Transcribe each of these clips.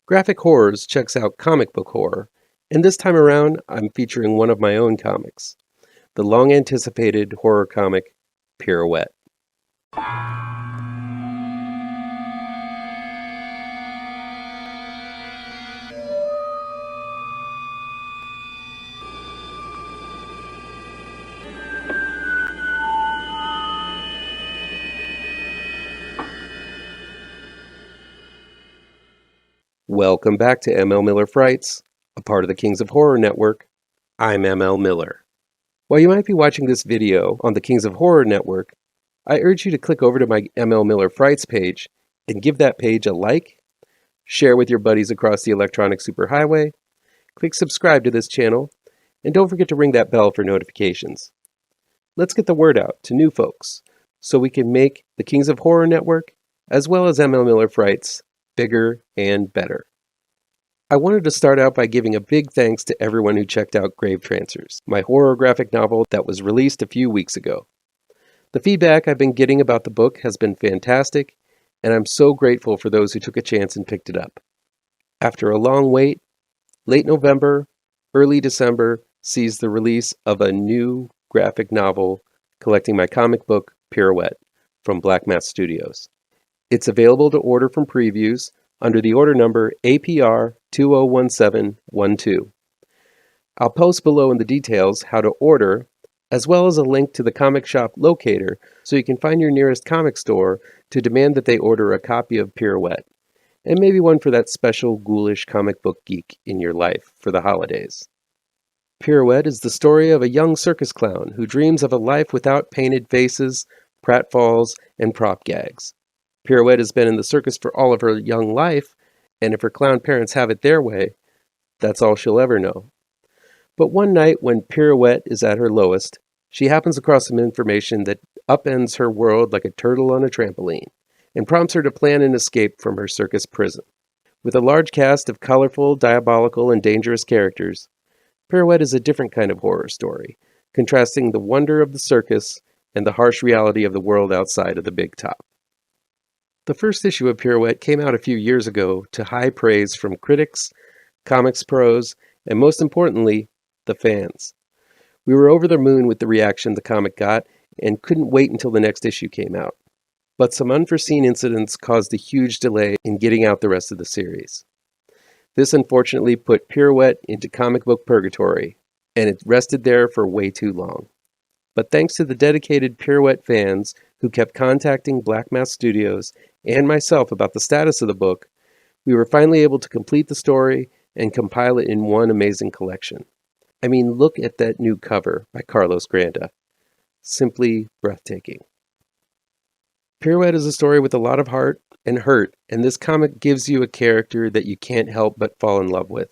Graphic Horrors checks out comic book horror, and this time around I'm featuring one of my own comics, the long-anticipated horror comic, Pirouette. Welcome back to ML Miller Frights, a part of the Kings of Horror Network. I'm ML Miller. While you might be watching this video on the Kings of Horror Network, I urge you to click over to my ML Miller Frights page and give that page a like, share with your buddies across the electronic superhighway, click subscribe to this channel, and don't forget to ring that bell for notifications. Let's get the word out to new folks so we can make the Kings of Horror Network, as well as ML Miller Frights, bigger and better. I wanted to start out by giving a big thanks to everyone who checked out Grave Trancers, my horror graphic novel that was released a few weeks ago. The feedback I've been getting about the book has been fantastic, and I'm so grateful for those who took a chance and picked it up. After a long wait, late November, early December sees the release of a new graphic novel collecting my comic book, Pirouette, from Black Mass Studios. It's available to order from previews under the order number APR 201712. I'll post below in the details how to order, as well as a link to the comic shop locator so you can find your nearest comic store to demand that they order a copy of Pirouette, and maybe one for that special ghoulish comic book geek in your life for the holidays. Pirouette is the story of a young circus clown who dreams of a life without painted faces, pratfalls, and prop gags. Pirouette has been in the circus for all of her young life, and if her clown parents have it their way, that's all she'll ever know. But one night when Pirouette is at her lowest, she happens across some information that upends her world like a turtle on a trampoline, and prompts her to plan an escape from her circus prison. With a large cast of colorful, diabolical, and dangerous characters, Pirouette is a different kind of horror story, contrasting the wonder of the circus and the harsh reality of the world outside of the big top. The first issue of Pirouette came out a few years ago to high praise from critics, comics pros, and most importantly, the fans. We were over the moon with the reaction the comic got and couldn't wait until the next issue came out. But some unforeseen incidents caused a huge delay in getting out the rest of the series. This unfortunately put Pirouette into comic book purgatory, and it rested there for way too long. But thanks to the dedicated Pirouette fans who kept contacting Black Mass Studios and myself about the status of the book, we were finally able to complete the story and compile it in one amazing collection. I mean, look at that new cover by Carlos Granda. Simply breathtaking. Pirouette is a story with a lot of heart and hurt, and this comic gives you a character that you can't help but fall in love with.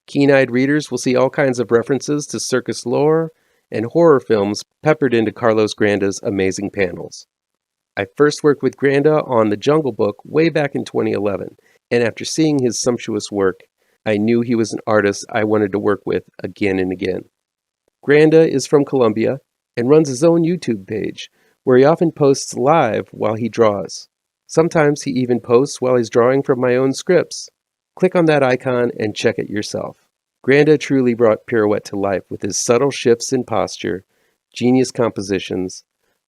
Keen-eyed readers will see all kinds of references to circus lore and horror films peppered into Carlos Granda's amazing panels. I first worked with Granda on The Jungle Book way back in 2011, and after seeing his sumptuous work, I knew he was an artist I wanted to work with again and again. Granda is from Colombia and runs his own YouTube page, where he often posts live while he draws. Sometimes he even posts while he's drawing from my own scripts. Click on that icon and check it yourself. Granda truly brought Pirouette to life with his subtle shifts in posture, genius compositions,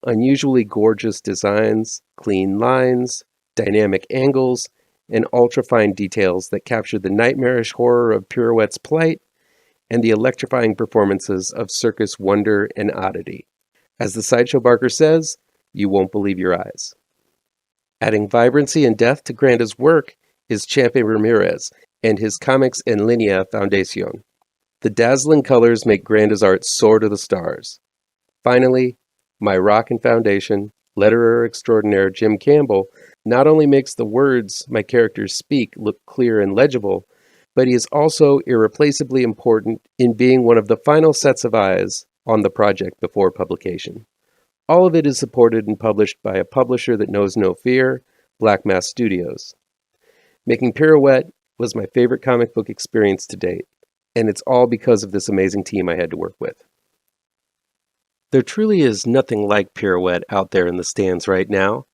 unusually gorgeous designs, clean lines, dynamic angles, and ultra-fine details that capture the nightmarish horror of Pirouette's plight and the electrifying performances of circus wonder and oddity. As the Sideshow Barker says, you won't believe your eyes. Adding vibrancy and depth to Granda's work is Champe Ramirez and his Comics en Linea Foundation. The dazzling colors make Granda's art soar to the stars. Finally, my rock and foundation, letterer extraordinaire Jim Campbell, not only makes the words my characters speak look clear and legible, but he is also irreplaceably important in being one of the final sets of eyes on the project before publication. All of it is supported and published by a publisher that knows no fear, Black Mass Studios. Making Pirouette was my favorite comic book experience to date, and it's all because of this amazing team I had to work with. There truly is nothing like Pirouette out there in the stands right now,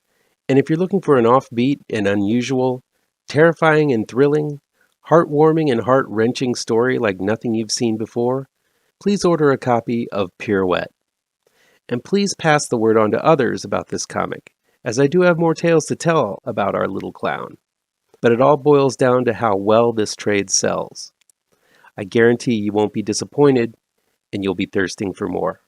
and if you're looking for an offbeat and unusual, Terrifying and thrilling, heartwarming and heart-wrenching story like nothing you've seen before? Please order a copy of Pirouette. And please pass the word on to others about this comic, as I do have more tales to tell about our little clown. But it all boils down to how well this trade sells. I guarantee you won't be disappointed, and you'll be thirsting for more.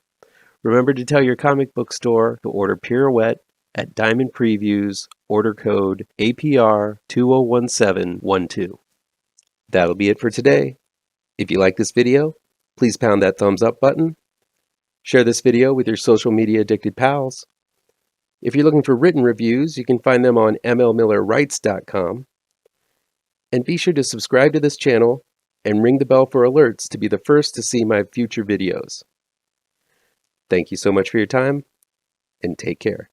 Remember to tell your comic book store to order Pirouette at Diamond Previews, order code APR 201712. That'll be it for today. If you like this video, please pound that thumbs up button. Share this video with your social media addicted pals. If you're looking for written reviews, you can find them on mlmillerwrites.com. And be sure to subscribe to this channel and ring the bell for alerts to be the first to see my future videos. Thank you so much for your time, and take care.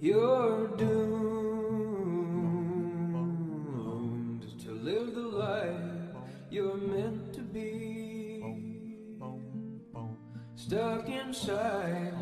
You're doomed to live the life you're meant to be, stuck inside